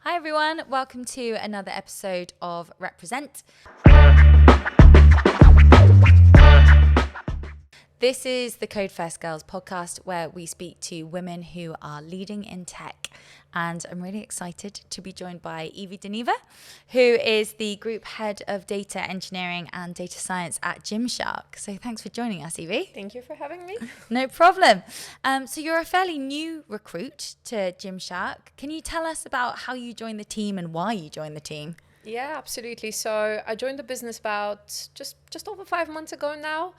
Hi everyone, welcome to another episode of Represent. This is the Code First Girls podcast where we speak to women who are leading in tech. And I'm really excited to be joined by Evie Dineva, who is the group head of data engineering and data science at Gymshark. So thanks for joining us, Evie. Thank you for having me. No problem. So you're a fairly new recruit to Gymshark. Can you tell us about how you joined the team and why you joined the team? Yeah, absolutely. So I joined the business about just over 5 months ago now.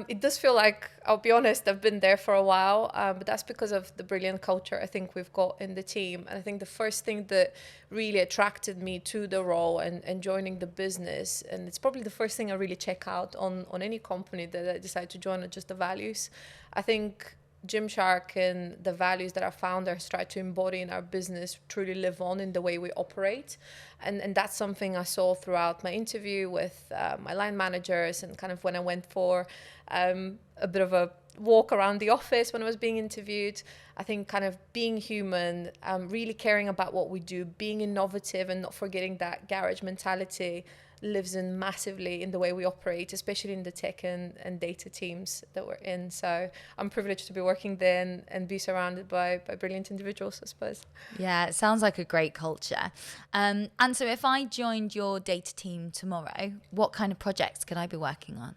It does feel like, I'll be honest, I've been there for a while, but that's because of the brilliant culture I think we've got in the team. And I think the first thing that really attracted me to the role and joining the business, and it's probably the first thing I really check out on any company that I decide to join, are just the values. I think Gymshark and the values that our founders try to embody in our business truly live on in the way we operate. And that's something I saw throughout my interview with my line managers, and kind of when I went for a bit of a walk around the office when I was being interviewed. I think kind of being human, really caring about what we do, being innovative and not forgetting that garage mentality lives in massively in the way we operate, especially in the tech and data teams that we're in. So I'm privileged to be working there and be surrounded by brilliant individuals, I suppose. Yeah, it sounds like a great culture. And so if I joined your data team tomorrow, what kind of projects could I be working on?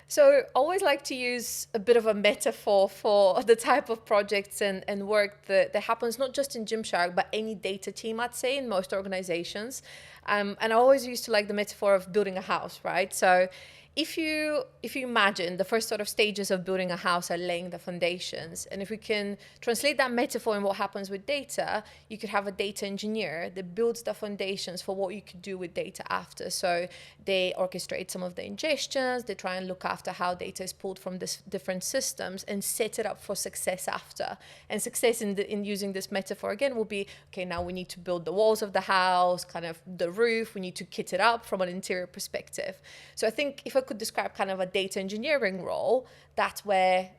So I always like to use a bit of a metaphor for the type of projects and work that happens not just in Gymshark, but any data team, I'd say, in most organizations. And I always used to like the metaphor of building a house, right? So if you imagine the first sort of stages of building a house are laying the foundations, and if we can translate that metaphor in what happens with data, you could have a data engineer that builds the foundations for what you could do with data after. So they orchestrate some of the ingestions, they try and look after how data is pulled from this different systems and set it up for success after. And success in using this metaphor again will be, okay, now we need to build the walls of the house, kind of the roof, we need to kit it up from an interior perspective. So I think if I could describe kind of a data engineering role, that's where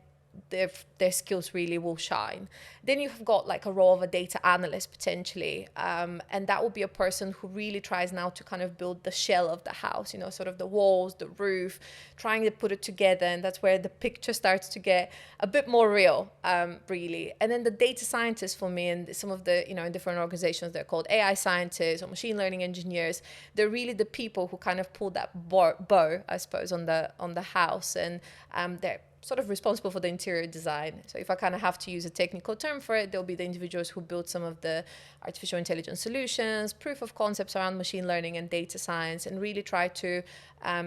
their skills really will shine. Then you've got like a role of a data analyst potentially, and that will be a person who really tries now to kind of build the shell of the house, you know, sort of the walls, the roof, trying to put it together, and that's where the picture starts to get a bit more real, really. And then the data scientists for me, and some of the, you know, in different organizations they're called AI scientists or machine learning engineers, they're really the people who kind of pull that bow, I suppose, on the house, and they're sort of responsible for the interior design. So if I kind of have to use a technical term for it, there'll be the individuals who build some of the artificial intelligence solutions, proof of concepts around machine learning and data science, and really try to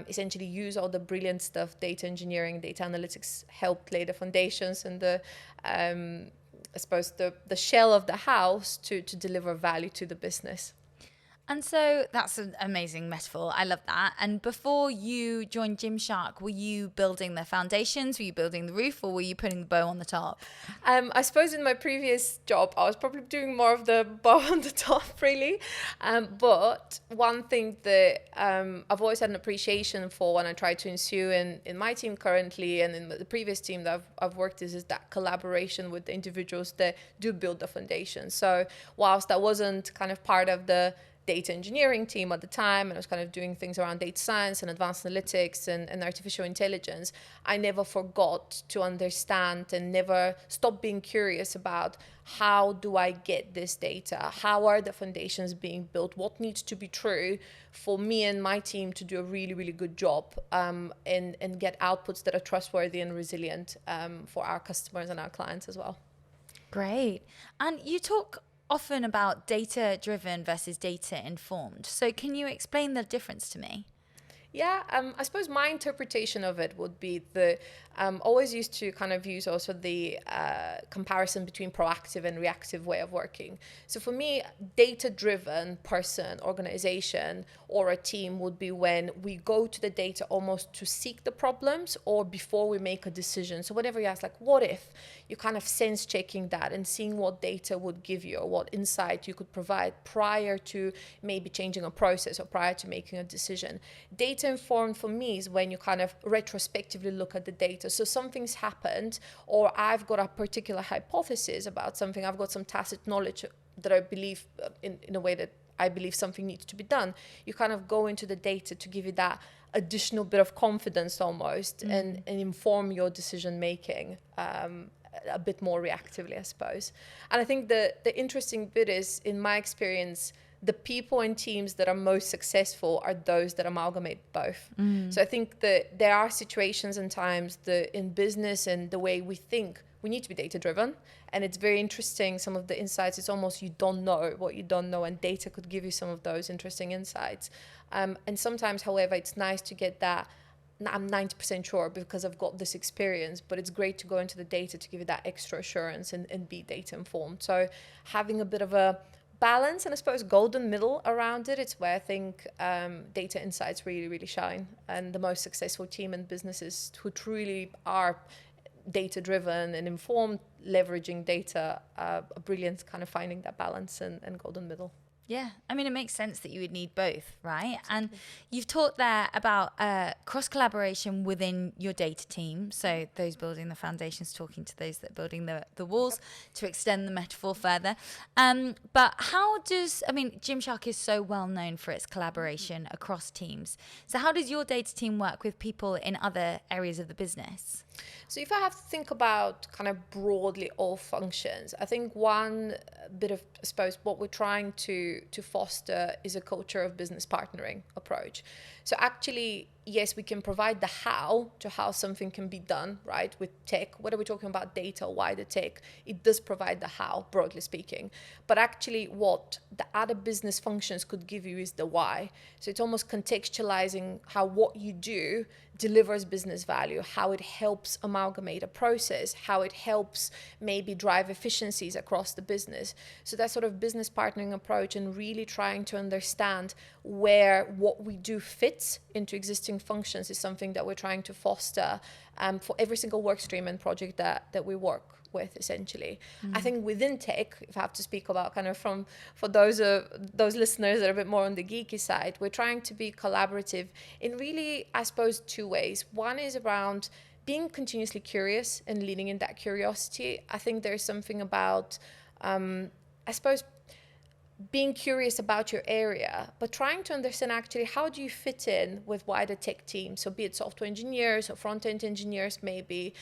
essentially use all the brilliant stuff data engineering, data analytics helped lay the foundations and the I suppose the shell of the house to deliver value to the business. And so that's an amazing metaphor. I love that. And before you joined Gymshark, were you building the foundations? Were you building the roof, or were you putting the bow on the top? I suppose in my previous job, I was probably doing more of the bow on the top, really. But one thing that I've always had an appreciation for when I try to ensue in my team currently and in the previous team that I've worked is that collaboration with the individuals that do build the foundation. So whilst that wasn't kind of part of the data engineering team at the time, and I was kind of doing things around data science and advanced analytics and artificial intelligence, I never forgot to understand and never stopped being curious about how do I get this data? How are the foundations being built? What needs to be true for me and my team to do a really, really good job and get outputs that are trustworthy and resilient for our customers and our clients as well. Great. And you talk often about data-driven versus data-informed. So can you explain the difference to me? Yeah, I suppose my interpretation of it would be that always used to kind of use also the comparison between proactive and reactive way of working. So for me, data-driven person, organization, or a team would be when we go to the data almost to seek the problems or before we make a decision. So whenever you ask, like, what if, you kind of sense checking that and seeing what data would give you or what insight you could provide prior to maybe changing a process or prior to making a decision. Data informed for me is when you kind of retrospectively look at the data. So something's happened, or I've got a particular hypothesis about something, I've got some tacit knowledge that I believe in a way that I believe something needs to be done, you kind of go into the data to give you that additional bit of confidence almost, and inform your decision making a bit more reactively, I suppose. And I think the interesting bit is, in my experience, the people and teams that are most successful are those that amalgamate both. So I think that there are situations and times that in business and the way we think, we need to be data driven. And it's very interesting, some of the insights, it's almost you don't know what you don't know, and data could give you some of those interesting insights. And sometimes, however, it's nice to get that, I'm 90% sure because I've got this experience, but it's great to go into the data to give you that extra assurance and be data informed. So having a bit of a balance and I suppose golden middle around it, it's where I think data insights really, really shine. And the most successful team and businesses who truly are data driven and informed, leveraging data, are brilliant kind of finding that balance and golden middle. Yeah, I mean, it makes sense that you would need both, right? And you've talked there about cross collaboration within your data team. So those building the foundations, talking to those that are building the walls, to extend the metaphor further. But Gymshark is so well known for its collaboration across teams. So how does your data team work with people in other areas of the business? So if I have to think about kind of broadly all functions, I think one bit of, I suppose, what we're trying to foster is a culture of business partnering approach. So actually, yes, we can provide the how to how something can be done, right? With tech, whether we're talking about data or wider tech, it does provide the how, broadly speaking. But actually what the other business functions could give you is the why. So it's almost contextualizing how what you do delivers business value, how it helps amalgamate a process, how it helps maybe drive efficiencies across the business. So that sort of business partnering approach and really trying to understand where what we do fits into existing functions is something that we're trying to foster for every single work stream and project that we work with, essentially. I think within tech, if I have to speak about kind of for those listeners that are a bit more on the geeky side, we're trying to be collaborative in really, I suppose, two ways. One is around being continuously curious and leading in that curiosity. I think there's something about, I suppose, being curious about your area, but trying to understand actually how do you fit in with wider tech teams. So be it software engineers or front-end engineers, maybe.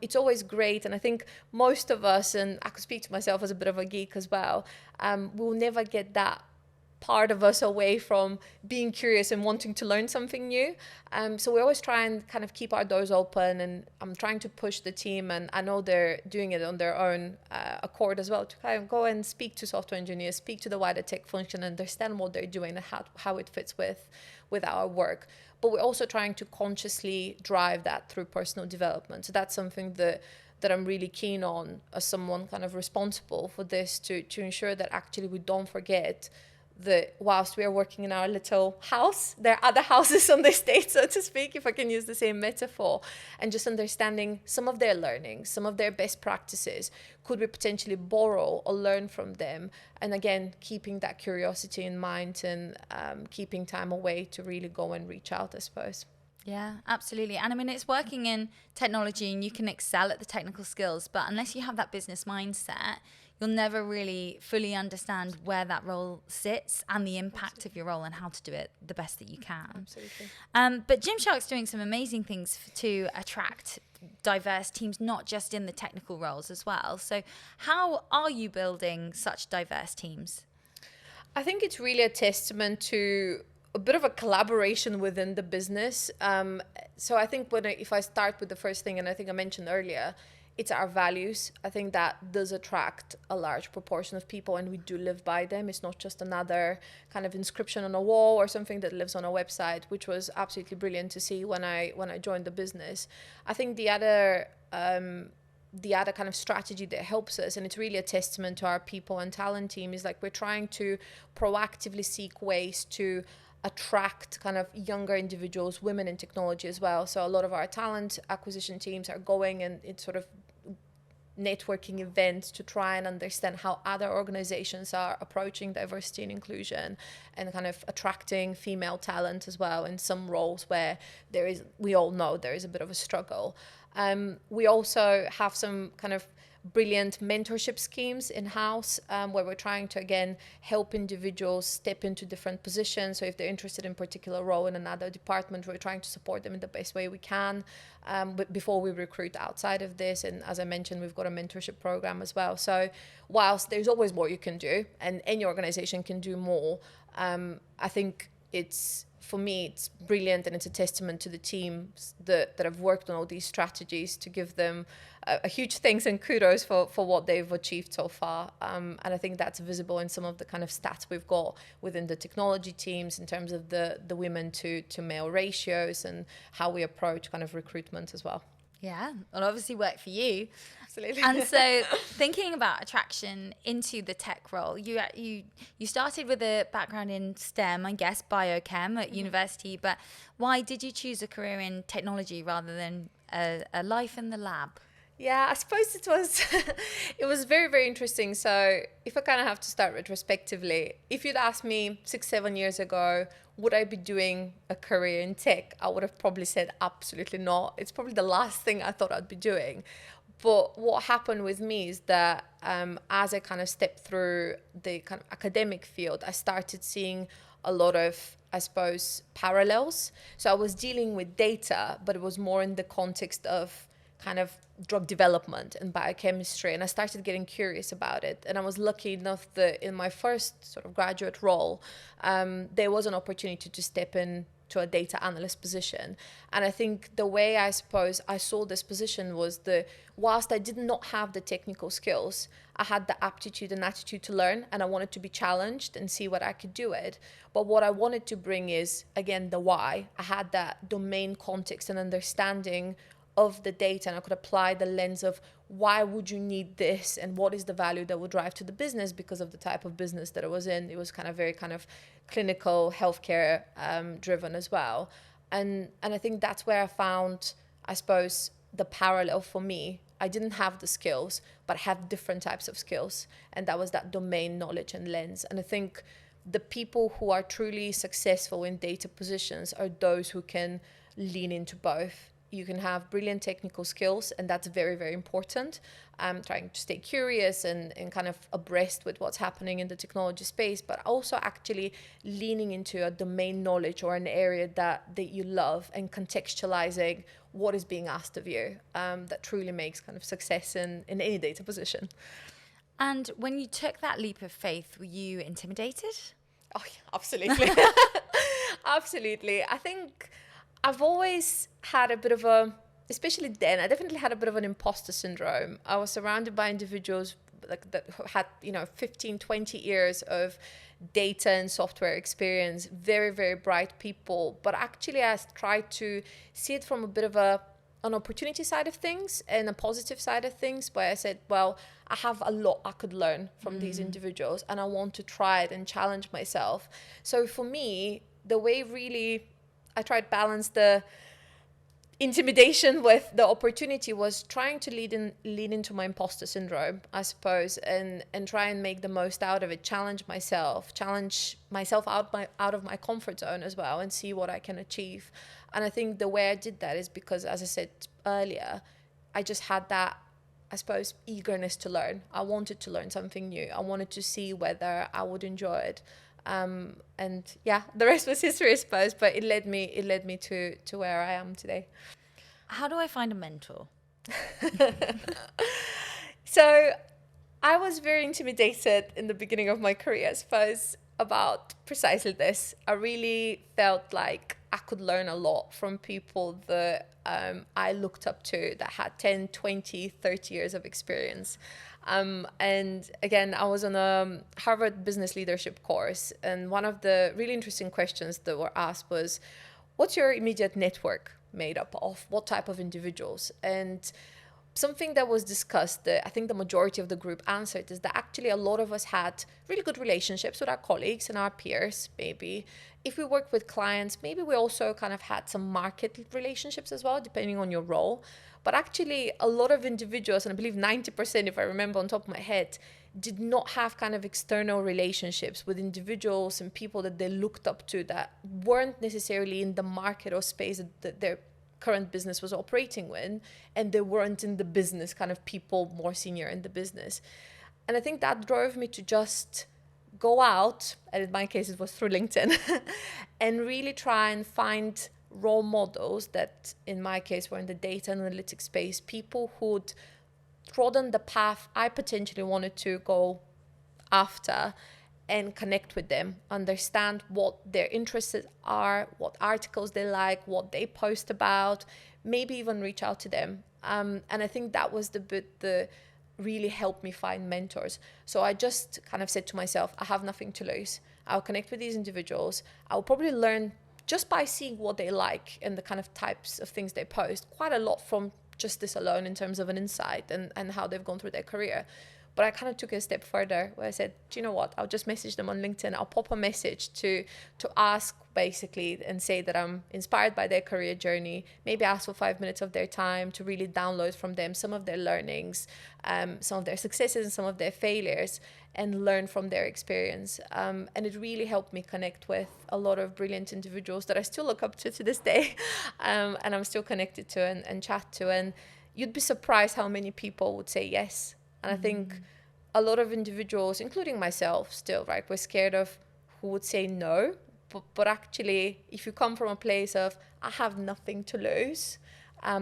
It's always great. And I think most of us, and I could speak to myself as a bit of a geek as well, we'll never get that part of us away from being curious and wanting to learn something new. So we always try and kind of keep our doors open, and I'm trying to push the team, and I know they're doing it on their own accord as well, to kind of go and speak to software engineers, speak to the wider tech function, understand what they're doing and how it fits with our work. But we're also trying to consciously drive that through personal development. So that's something that I'm really keen on as someone kind of responsible for this, to ensure that actually we don't forget that whilst we are working in our little house, there are other houses on the estate, so to speak, if I can use the same metaphor, and just understanding some of their learning, some of their best practices, could we potentially borrow or learn from them? And again, keeping that curiosity in mind and keeping time away to really go and reach out, I suppose. Yeah, absolutely. And I mean, it's working in technology and you can excel at the technical skills, but unless you have that business mindset, you'll never really fully understand where that role sits and the impact of your role and how to do it the best that you can. Absolutely. But Gymshark's doing some amazing things to attract diverse teams, not just in the technical roles as well. So how are you building such diverse teams? I think it's really a testament to a bit of a collaboration within the business. So I think if I start with the first thing, and I think I mentioned earlier, it's our values. I think that does attract a large proportion of people, and we do live by them. It's not just another kind of inscription on a wall or something that lives on a website, which was absolutely brilliant to see when I joined the business. I think the other kind of strategy that helps us, and it's really a testament to our people and talent team, is like we're trying to proactively seek ways to attract kind of younger individuals, women in technology as well. So a lot of our talent acquisition teams are going and it's sort of networking events to try and understand how other organizations are approaching diversity and inclusion, and kind of attracting female talent as well in some roles where we all know there is a bit of a struggle. We also have some kind of brilliant mentorship schemes in-house, where we're trying to, again, help individuals step into different positions. So if they're interested in a particular role in another department, we're trying to support them in the best way we can, but before we recruit outside of this. And as I mentioned, we've got a mentorship program as well. So whilst there's always more you can do, and any organization can do more, I think for me, it's brilliant, and it's a testament to the teams that have worked on all these strategies to give them a huge thanks and kudos for what they've achieved so far. And I think that's visible in some of the kind of stats we've got within the technology teams in terms of the women to male ratios and how we approach kind of recruitment as well. Yeah, well, obviously work for you. Absolutely. And so thinking about attraction into the tech role, you started with a background in STEM, I guess, biochem at university, but why did you choose a career in technology rather than a life in the lab? Yeah, I suppose it was very, very interesting. So if I kind of have to start retrospectively, if you'd asked me 6-7 years ago, would I be doing a career in tech? I would have probably said absolutely not. It's probably the last thing I thought I'd be doing. But what happened with me is that as I kind of stepped through the kind of academic field, I started seeing a lot of, I suppose, parallels. So I was dealing with data, but it was more in the context of kind of drug development and biochemistry, and I started getting curious about it. And I was lucky enough that in my first sort of graduate role, there was an opportunity to step in to a data analyst position. And I think the way I suppose I saw this position was whilst I did not have the technical skills, I had the aptitude and attitude to learn, and I wanted to be challenged and see what I could do it. But what I wanted to bring is, again, the why. I had that domain context and understanding of the data, and I could apply the lens of why would you need this and what is the value that would drive to the business because of the type of business that I was in. It was kind of very kind of clinical healthcare driven as well. And I think that's where I found, I suppose, the parallel for me. I didn't have the skills, but I have different types of skills. And that was that domain knowledge and lens. And I think the people who are truly successful in data positions are those who can lean into both. You can have brilliant technical skills, and that's very, very important. Trying to stay curious and kind of abreast with what's happening in the technology space, but also actually leaning into a domain knowledge or an area that you love and contextualizing what is being asked of you. That truly makes kind of success in any data position. And when you took that leap of faith, were you intimidated? Oh, yeah, absolutely. Absolutely. I think I've always had a bit of especially then, I definitely had a bit of an imposter syndrome. I was surrounded by individuals that had, 15, 20 years of data and software experience, very, very bright people. But actually, I tried to see it from a bit of an opportunity side of things and a positive side of things, where I said, well, I have a lot I could learn from these individuals, and I want to try it and challenge myself. So for me, the way really I tried balance the intimidation with the opportunity was trying to lean into my imposter syndrome, I suppose, and try and make the most out of it, challenge myself out of my comfort zone as well, and see what I can achieve. And I think the way I did that is because, as I said earlier, I just had that, I suppose, eagerness to learn. I wanted to learn something new. I wanted to see whether I would enjoy it. And yeah, the rest was history, I suppose, but it led me to where I am today. How do I find a mentor? So I was very intimidated in the beginning of my career, I suppose, about precisely this. I really felt like I could learn a lot from people that I looked up to that had 10, 20, 30 years of experience. And again, I was on a Harvard Business Leadership course, and one of the really interesting questions that were asked was, what's your immediate network made up of? What type of individuals? And something that was discussed that I think the majority of the group answered is that actually a lot of us had really good relationships with our colleagues and our peers, maybe. If we work with clients, maybe we also kind of had some market relationships as well, depending on your role. But actually a lot of individuals, and I believe 90%, if I remember on top of my head, did not have kind of external relationships with individuals and people that they looked up to that weren't necessarily in the market or space that they're current business was operating with, and they weren't in the business, kind of people more senior in the business. And I think that drove me to just go out, and in my case it was through LinkedIn, and really try and find role models that in my case were in the data analytics space, people who'd trodden the path I potentially wanted to go after, and connect with them, understand what their interests are, what articles they like, what they post about, maybe even reach out to them. And I think that was the bit that really helped me find mentors. So I just kind of said to myself, I have nothing to lose. I'll connect with these individuals. I'll probably learn just by seeing what they like and the kind of types of things they post, quite a lot from just this alone in terms of an insight and how they've gone through their career. But I kind of took it a step further where I said, do you know what? I'll just message them on LinkedIn. I'll pop a message to ask basically and say that I'm inspired by their career journey. Maybe ask for 5 minutes of their time to really download from them some of their learnings, some of their successes and some of their failures, and learn from their experience. And it really helped me connect with a lot of brilliant individuals that I still look up to this day, and I'm still connected to and chat to. And you'd be surprised how many people would say yes. And I think a lot of individuals, including myself still, right, we're scared of who would say no. But actually, if you come from a place of, I have nothing to lose, I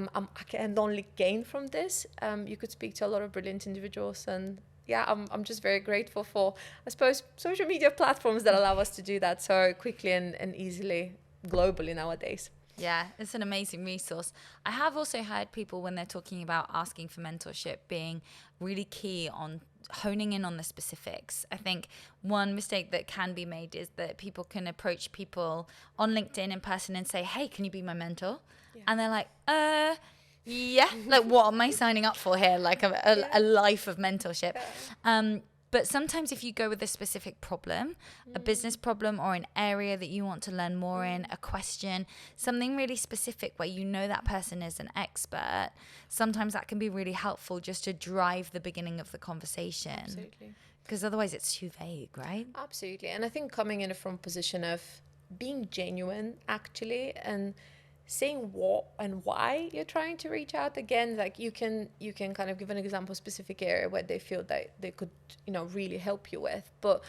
can only gain from this, you could speak to a lot of brilliant individuals. And yeah, I'm just very grateful for, I suppose, social media platforms that allow us to do that so quickly and easily globally nowadays. Yeah, it's an amazing resource. I have also heard people when they're talking about asking for mentorship being really key on honing in on the specifics. I think one mistake that can be made is that people can approach people on LinkedIn in person and say, hey, can you be my mentor? Yeah. And they're like, yeah, like what am I signing up for here? Like a life of mentorship. But sometimes if you go with a specific problem, a business problem or an area that you want to learn more in, a question, something really specific where you know that person is an expert, sometimes that can be really helpful just to drive the beginning of the conversation. Absolutely. Because otherwise it's too vague, right? Absolutely. And I think coming in from a position of being genuine, actually, and saying what and why you're trying to reach out, again, like you can kind of give an example, specific area where they feel that they could, really help you with. But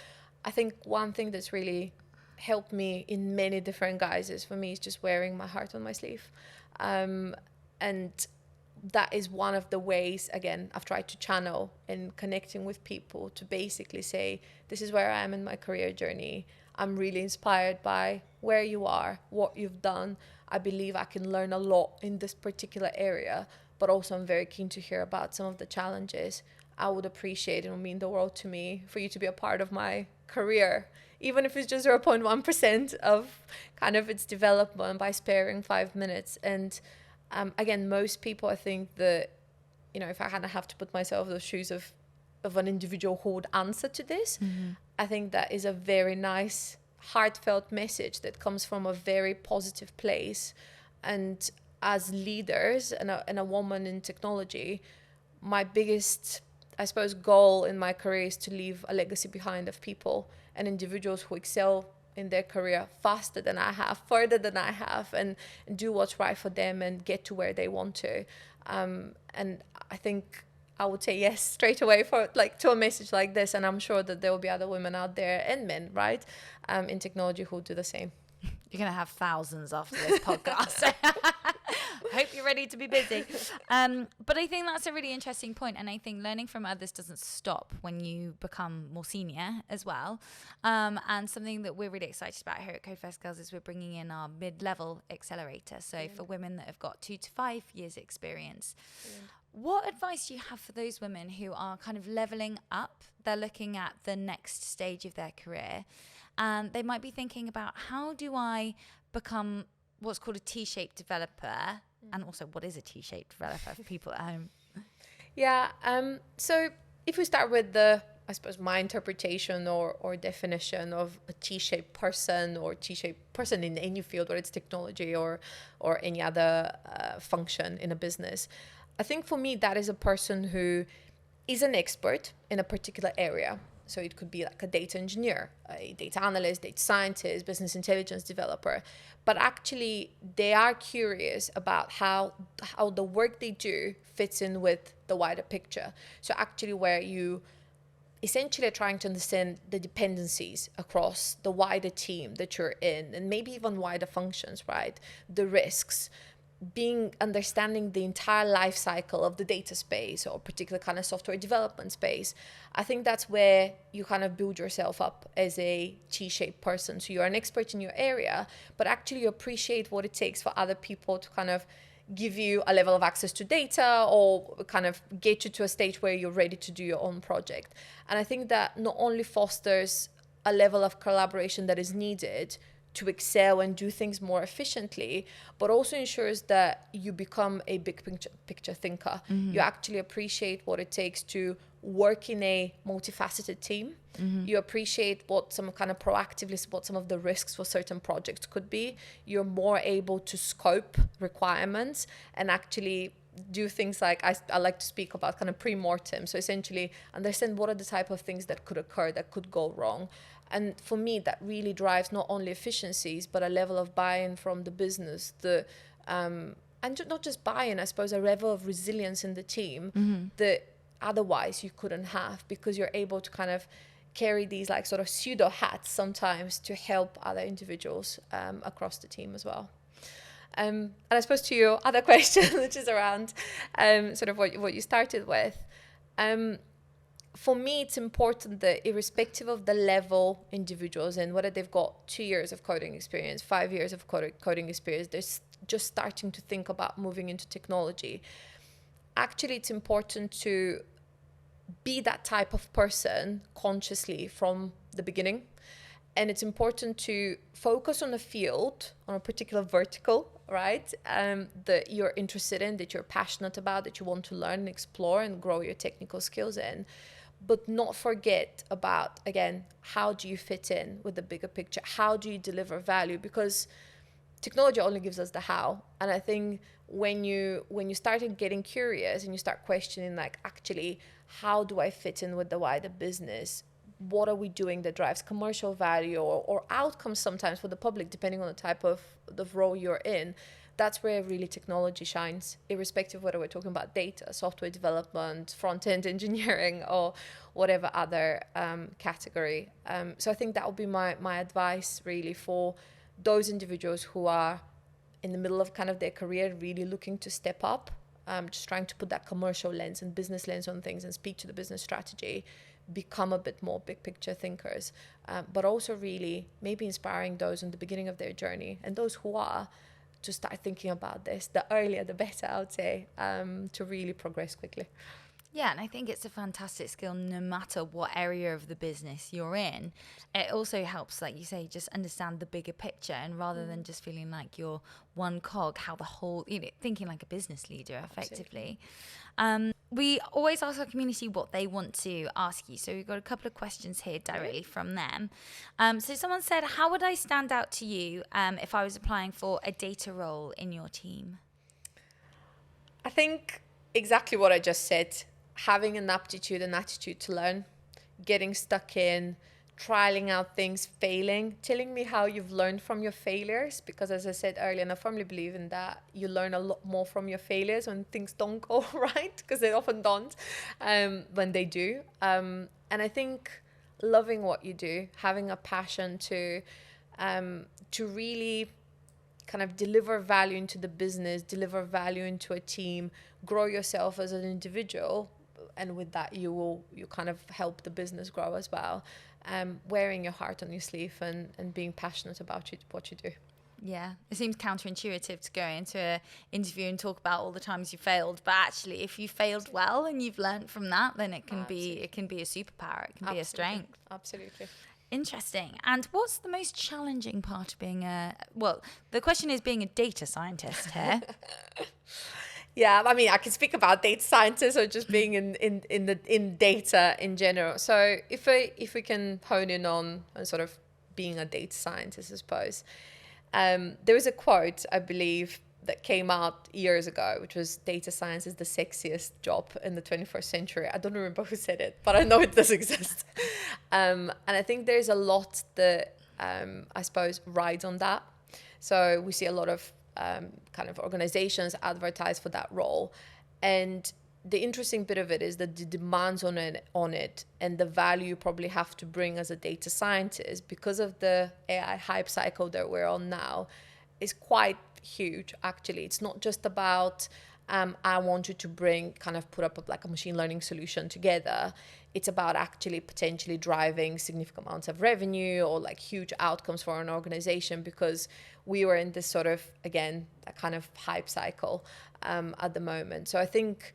I think one thing that's really helped me in many different guises for me is just wearing my heart on my sleeve. And that is one of the ways, again, I've tried to channel in connecting with people to basically say, this is where I am in my career journey. I'm really inspired by where you are, what you've done. I believe I can learn a lot in this particular area, but also I'm very keen to hear about some of the challenges. I would appreciate, it would mean the world to me for you to be a part of my career, even if it's just 0.1% of kind of its development, by sparing 5 minutes. And again, most people, I think that, if I kind of have to put myself in the shoes of an individual who would answer to this, I think that is a very nice, heartfelt message that comes from a very positive place. And as leaders and a woman in technology, my biggest, I suppose, goal in my career is to leave a legacy behind of people and individuals who excel in their career faster than I have, further than I have, and do what's right for them and get to where they want to. And I think I would say yes straight away to a message like this. And I'm sure that there will be other women out there and men, right, in technology who do the same. You're going to have thousands after this podcast. Hope you're ready to be busy. But I think that's a really interesting point. And I think learning from others doesn't stop when you become more senior as well. And something that we're really excited about here at CodeFirst Girls is we're bringing in our mid-level accelerator. So for women that have got 2 to 5 years experience. What advice do you have for those women who are kind of leveling up? They're looking at the next stage of their career. And they might be thinking about, how do I become what's called a T-shaped developer? And also, what is a T-shaped developer for people at home? Yeah. So if we start with my interpretation or definition of a T-shaped person or T-shaped person in any field, whether it's technology or any other function in a business, I think for me, that is a person who is an expert in a particular area. So it could be like a data engineer, a data analyst, data scientist, business intelligence developer. But actually, they are curious about how the work they do fits in with the wider picture. So actually, where you essentially are trying to understand the dependencies across the wider team that you're in, and maybe even wider functions, right? The risks, understanding the entire life cycle of the data space or particular kind of software development space. I think that's where you kind of build yourself up as a T-shaped person. So you're an expert in your area, but actually you appreciate what it takes for other people to kind of give you a level of access to data or kind of get you to a stage where you're ready to do your own project. And I think that not only fosters a level of collaboration that is needed to excel and do things more efficiently, but also ensures that you become a big picture thinker. You actually appreciate what it takes to work in a multifaceted team. You appreciate what some kind of proactively what some of the risks for certain projects could be. You're more able to scope requirements and actually do things like I like to speak about kind of pre-mortem. So essentially understand what are the type of things that could occur, that could go wrong. And for me, that really drives not only efficiencies, but a level of buy-in from the business, and not just buy-in, I suppose, a level of resilience in the team that otherwise you couldn't have, because you're able to kind of carry these like sort of pseudo hats sometimes to help other individuals across the team as well. And I suppose to your other question, which is around sort of what you started with, for me, it's important that irrespective of the level individuals and whether they've got 2 years of coding experience, 5 years of coding experience, they're just starting to think about moving into technology. Actually, it's important to be that type of person consciously from the beginning. And it's important to focus on a field, on a particular vertical, right? That you're interested in, that you're passionate about, that you want to learn and explore and grow your technical skills in. But not forget about, again, how do you fit in with the bigger picture? How do you deliver value? Because technology only gives us the how. And I think when you started getting curious and you start questioning, like, actually, how do I fit in with the wider business? What are we doing that drives commercial value or outcomes sometimes for the public, depending on the type of the role you're in? That's where really technology shines, irrespective of whether we're talking about data, software development, front-end engineering, or whatever other category. So I think that would be my advice really for those individuals who are in the middle of kind of their career, really looking to step up, just trying to put that commercial lens and business lens on things and speak to the business strategy, become a bit more big picture thinkers, but also really maybe inspiring those in the beginning of their journey and those who are to start thinking about this. The earlier, the better, I would say, to really progress quickly. Yeah, and I think it's a fantastic skill no matter what area of the business you're in. It also helps, like you say, just understand the bigger picture, and rather than just feeling like you're one cog, how the whole, thinking like a business leader effectively. We always ask our community what they want to ask you. So we've got a couple of questions here directly from them. So someone said, how would I stand out to you if I was applying for a data role in your team? I think exactly what I just said. Having an aptitude and attitude to learn, getting stuck in, trialing out things, failing, telling me how you've learned from your failures, because as I said earlier, and I firmly believe in that, you learn a lot more from your failures when things don't go right, because they often don't, when they do. And I think loving what you do, having a passion to really kind of deliver value into the business, deliver value into a team, grow yourself as an individual, and with that you kind of help the business grow as well. Wearing your heart on your sleeve and being passionate about what you do. Yeah, it seems counterintuitive to go into an interview and talk about all the times you failed, but actually if you failed well and you've learned from that, then it can be a superpower, it can be a strength. Absolutely. Interesting. And what's the most challenging part of being the question is being a data scientist here. Yeah, I mean, I can speak about data scientists or just being in data in general. So if we can hone in on sort of being a data scientist, I suppose, there is a quote, I believe, that came out years ago, which was data science is the sexiest job in the 21st century. I don't remember who said it, but I know it does exist. And I think there's a lot that I suppose rides on that. So we see a lot of kind of organizations advertise for that role. And the interesting bit of it is that the demands on it and the value you probably have to bring as a data scientist, because of the AI hype cycle that we're on now, is quite huge. Actually, it's not just about I want you to put up like a machine learning solution together. It's about actually potentially driving significant amounts of revenue or like huge outcomes for an organization, because we were in this sort of, again, a kind of hype cycle at the moment. So I think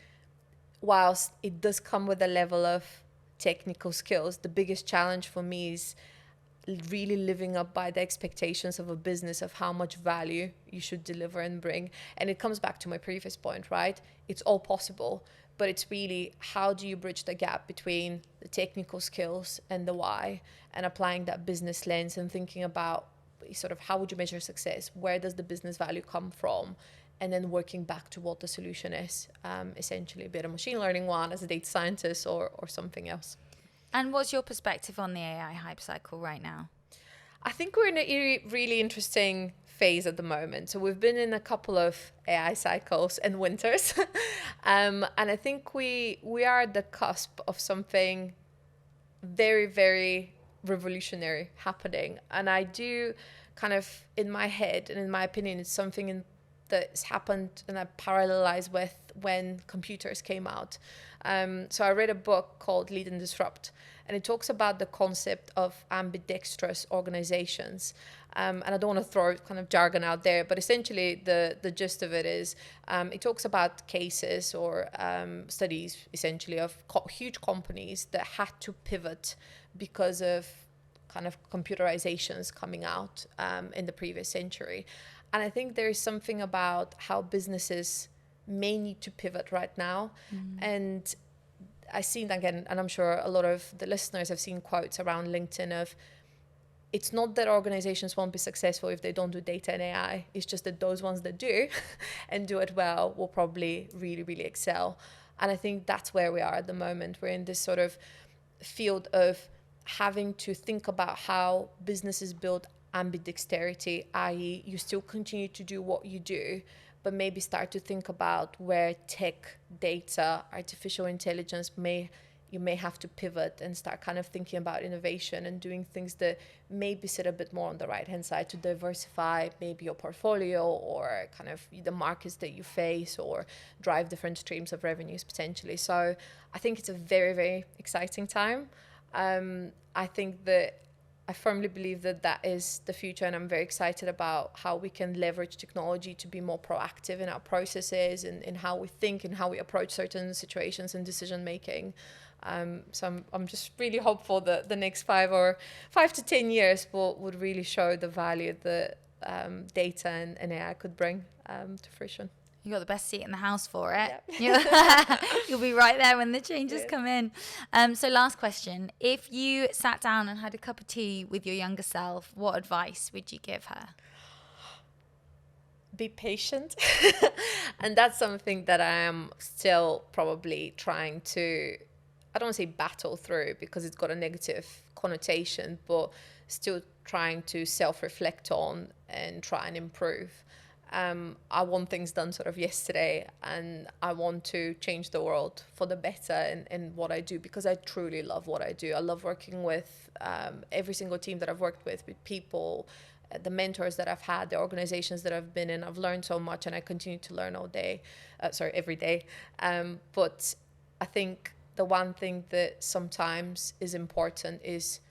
whilst it does come with a level of technical skills, the biggest challenge for me is really living up by the expectations of a business of how much value you should deliver and bring. And it comes back to my previous point, right? It's all possible, but it's really how do you bridge the gap between the technical skills and the why, and applying that business lens and thinking about sort of how would you measure success? Where does the business value come from? And then working back to what the solution is, essentially, be it a machine learning one as a data scientist or something else. And what's your perspective on the AI hype cycle right now? I think we're in a really interesting phase at the moment. So we've been in a couple of AI cycles and winters. And I think we are at the cusp of something very, very revolutionary happening. And I do kind of, in my head and in my opinion, it's something that's happened and I parallelize with when computers came out. So I read a book called Lead and Disrupt, and it talks about the concept of ambidextrous organizations. And I don't want to throw kind of jargon out there, but essentially the gist of it is it talks about cases or studies essentially of huge companies that had to pivot because of kind of computerizations coming out in the previous century. And I think there is something about how businesses may need to pivot right now. And I've seen, again, and I'm sure a lot of the listeners have seen quotes around LinkedIn of, it's not that organizations won't be successful if they don't do data and AI. It's just that those ones that do and do it well will probably really, really excel. And I think that's where we are at the moment. We're in this sort of field of having to think about how businesses build ambidexterity, i.e. you still continue to do what you do, but maybe start to think about where tech, data, artificial intelligence you may have to pivot and start kind of thinking about innovation and doing things that maybe sit a bit more on the right hand side to diversify maybe your portfolio or kind of the markets that you face or drive different streams of revenues potentially. So I think it's a very, very exciting time. I think that I firmly believe that that is the future, and I'm very excited about how we can leverage technology to be more proactive in our processes and in how we think and how we approach certain situations and decision making. So I'm just really hopeful that the next 5 to 10 years would really show the value that data and AI could bring to fruition. You got the best seat in the house for it. Yep. You'll be right there when the changes come in. So last question. If you sat down and had a cup of tea with your younger self, what advice would you give her? Be patient. And that's something that I am still probably trying to, I don't want to say battle through because it's got a negative connotation, but still trying to self-reflect on and try and improve. I want things done sort of yesterday, and I want to change the world for the better in what I do, because I truly love what I do. I love working with every single team that I've worked with people, the mentors that I've had, the organizations that I've been in. I've learned so much, and I continue to learn every day. But I think the one thing that sometimes is important is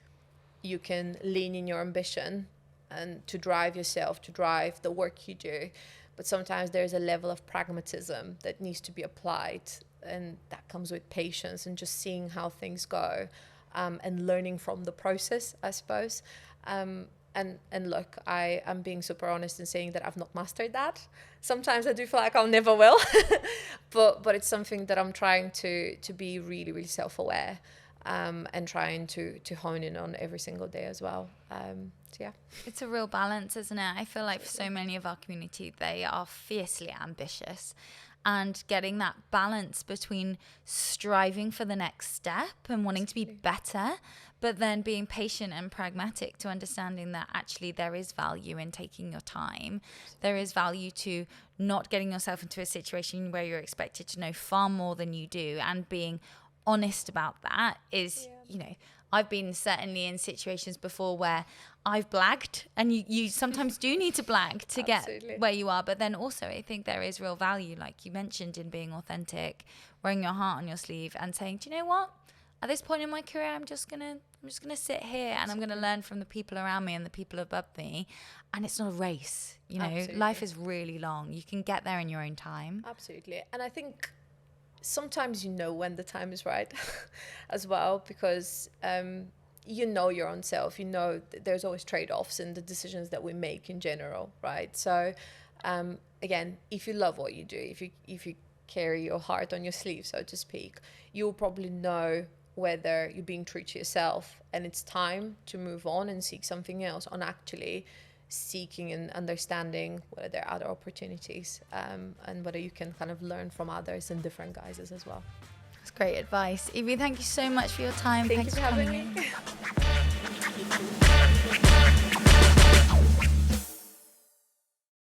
you can lean in your ambition and to drive yourself, to drive the work you do. But sometimes there's a level of pragmatism that needs to be applied, and that comes with patience and just seeing how things go and learning from the process, I suppose. And look, I am being super honest in saying that I've not mastered that. Sometimes I do feel like I'll never will, but it's something that I'm trying to be really, really self-aware and trying to hone in on every single day as well. So yeah. It's a real balance, isn't it? I feel like for so many of our community, they are fiercely ambitious, and getting that balance between striving for the next step and wanting to be better, but then being patient and pragmatic to understanding that actually there is value in taking your time. There is value to not getting yourself into a situation where you're expected to know far more than you do, and being honest about that is, you know, I've been certainly in situations before where I've blagged, and you sometimes do need to blag to get where you are. But then also I think there is real value, like you mentioned, in being authentic, wearing your heart on your sleeve and saying, do you know what? At this point in my career, I'm just gonna sit here and I'm gonna learn from the people around me and the people above me. And it's not a race, you know. Life is really long. You can get there in your own time. Absolutely. And I think sometimes you know when the time is right as well, because you know your own self, you know there's always trade-offs in the decisions that we make in general, right? So again, if you love what you do, if you carry your heart on your sleeve, so to speak, you'll probably know whether you're being true to yourself and it's time to move on and seek something else, on actually seeking and understanding whether there are other opportunities, and whether you can kind of learn from others in different guises as well. That's great advice. Evie, thank you so much for your time. Thanks for having me.